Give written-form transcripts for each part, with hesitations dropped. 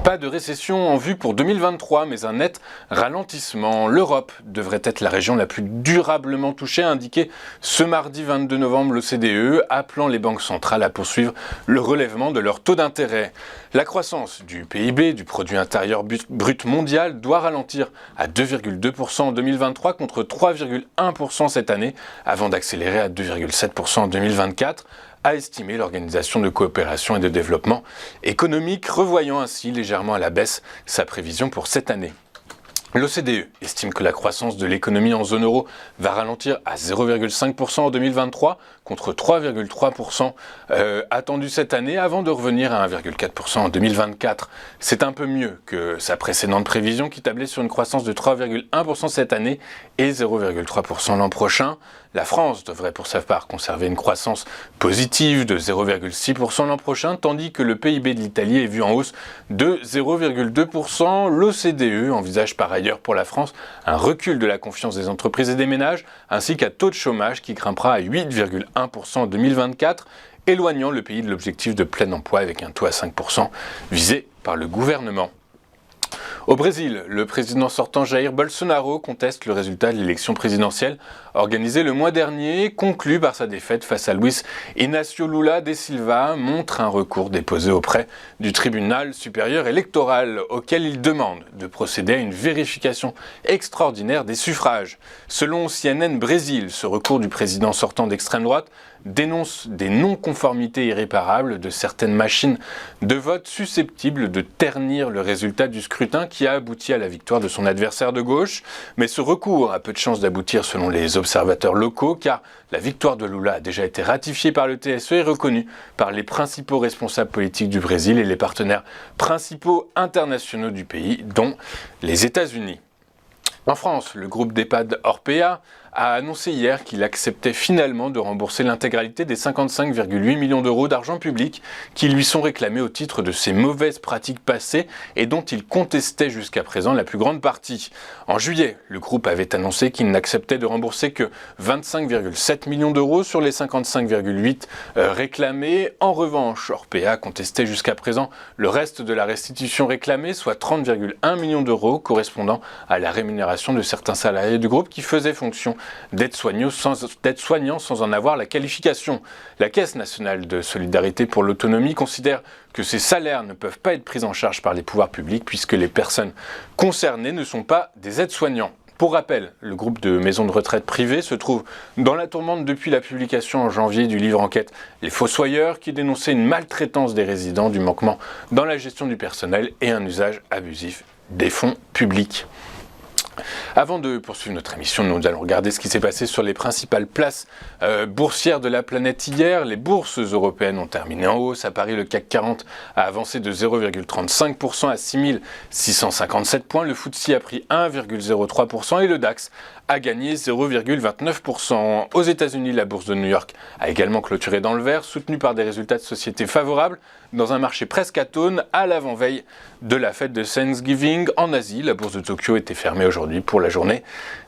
Pas de récession en vue pour 2023, mais un net ralentissement. L'Europe devrait être la région la plus durablement touchée, a indiqué ce mardi 22 novembre l'OCDE, appelant les banques centrales à poursuivre le relèvement de leur taux d'intérêt. La croissance du PIB, du produit intérieur brut mondial, doit ralentir à 2,2% en 2023 contre 3,1% cette année, avant d'accélérer à 2,7% en 2024. A estimé l'Organisation de coopération et de développement économique, revoyant ainsi légèrement à la baisse sa prévision pour cette année. L'OCDE estime que la croissance de l'économie en zone euro va ralentir à 0,5% en 2023 contre 3,3% attendu cette année avant de revenir à 1,4% en 2024. C'est un peu mieux que sa précédente prévision qui tablait sur une croissance de 3,1% cette année et 0,3% l'an prochain. La France devrait pour sa part conserver une croissance positive de 0,6% l'an prochain, tandis que le PIB de l'Italie est vu en hausse de 0,2%. L'OCDE envisage par ailleurs pour la France un recul de la confiance des entreprises et des ménages, ainsi qu'un taux de chômage qui grimpera à 8,1% en 2024, éloignant le pays de l'objectif de plein emploi avec un taux à 5% visé par le gouvernement. Au Brésil, le président sortant Jair Bolsonaro conteste le résultat de l'élection présidentielle organisée le mois dernier, conclu par sa défaite face à Luiz Inácio Lula da Silva, montre un recours déposé auprès du tribunal supérieur électoral, auquel il demande de procéder à une vérification extraordinaire des suffrages. Selon CNN Brésil, ce recours du président sortant d'extrême droite dénonce des non-conformités irréparables de certaines machines de vote susceptibles de ternir le résultat du scrutin qui a abouti à la victoire de son adversaire de gauche. Mais ce recours a peu de chances d'aboutir selon les observateurs locaux, car la victoire de Lula a déjà été ratifiée par le TSE et reconnue par les principaux responsables politiques du Brésil et les partenaires principaux internationaux du pays, dont les États-Unis. En France, le groupe d'EHPAD Orpea a annoncé hier qu'il acceptait finalement de rembourser l'intégralité des 55,8 millions d'euros d'argent public qui lui sont réclamés au titre de ses mauvaises pratiques passées et dont il contestait jusqu'à présent la plus grande partie. En juillet, le groupe avait annoncé qu'il n'acceptait de rembourser que 25,7 millions d'euros sur les 55,8 réclamés. En revanche, Orpea contestait jusqu'à présent le reste de la restitution réclamée, soit 30,1 millions d'euros correspondant à la rémunération de certains salariés du groupe qui faisaient fonction d'aide-soignants sans en avoir la qualification. La Caisse nationale de solidarité pour l'autonomie considère que ces salaires ne peuvent pas être pris en charge par les pouvoirs publics puisque les personnes concernées ne sont pas des aides-soignants. Pour rappel, le groupe de maisons de retraite privées se trouve dans la tourmente depuis la publication en janvier du livre enquête Les Fossoyeurs qui dénonçait une maltraitance des résidents, du manquement dans la gestion du personnel et un usage abusif des fonds publics. Avant de poursuivre notre émission, nous allons regarder ce qui s'est passé sur les principales places boursières de la planète hier. Les bourses européennes ont terminé en hausse. À Paris, le CAC 40 a avancé de 0,35% à 6657 points. Le FTSE a pris 1,03% et le DAX a gagné 0,29%. Aux États-Unis, la bourse de New York a également clôturé dans le vert, soutenue par des résultats de sociétés favorables dans un marché presque atone à l'avant-veille de la fête de Thanksgiving. En Asie, la bourse de Tokyo était fermée aujourd'hui pour la journée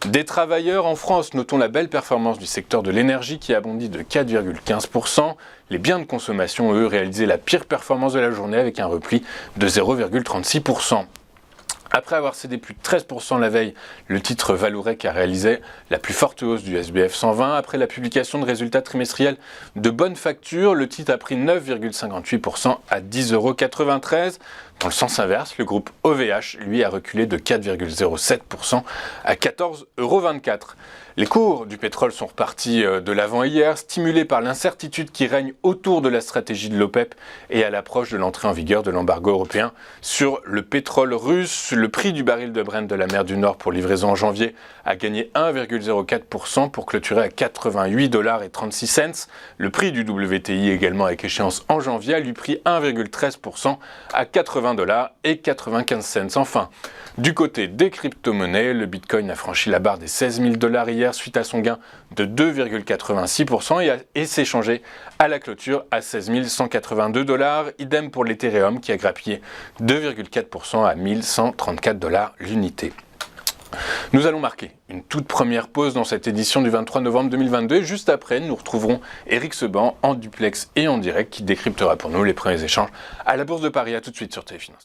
des travailleurs. En France, notons la belle performance du secteur de l'énergie qui a bondi de 4,15%. Les biens de consommation, eux, réalisaient la pire performance de la journée avec un repli de 0,36%. Après avoir cédé plus de 13% la veille, le titre Vallourec a réalisé la plus forte hausse du SBF 120. Après la publication de résultats trimestriels de bonne facture, le titre a pris 9,58% à 10,93 €. Dans le sens inverse, le groupe OVH, lui, a reculé de 4,07% à 14,24 €. Les cours du pétrole sont repartis de l'avant hier, stimulés par l'incertitude qui règne autour de la stratégie de l'OPEP et à l'approche de l'entrée en vigueur de l'embargo européen sur le pétrole russe. Le prix du baril de Brent de la mer du Nord pour livraison en janvier a gagné 1,04% pour clôturer à 88,36 $. Le prix du WTI également avec échéance en janvier a lui pris 1,13% à 80,95 $. Enfin, du côté des crypto-monnaies, le Bitcoin a franchi la barre des 16 000 $ hier suite à son gain de 2,86% et s'est changé à la clôture à 16 182 $. Idem pour l'Ethereum qui a grappillé 2,4% à 1134 $ l'unité. Nous allons marquer une toute première pause dans cette édition du 23 novembre 2022 et juste après, nous retrouverons Éric Seban en duplex et en direct qui décryptera pour nous les premiers échanges à la Bourse de Paris. À tout de suite sur Téléfinance.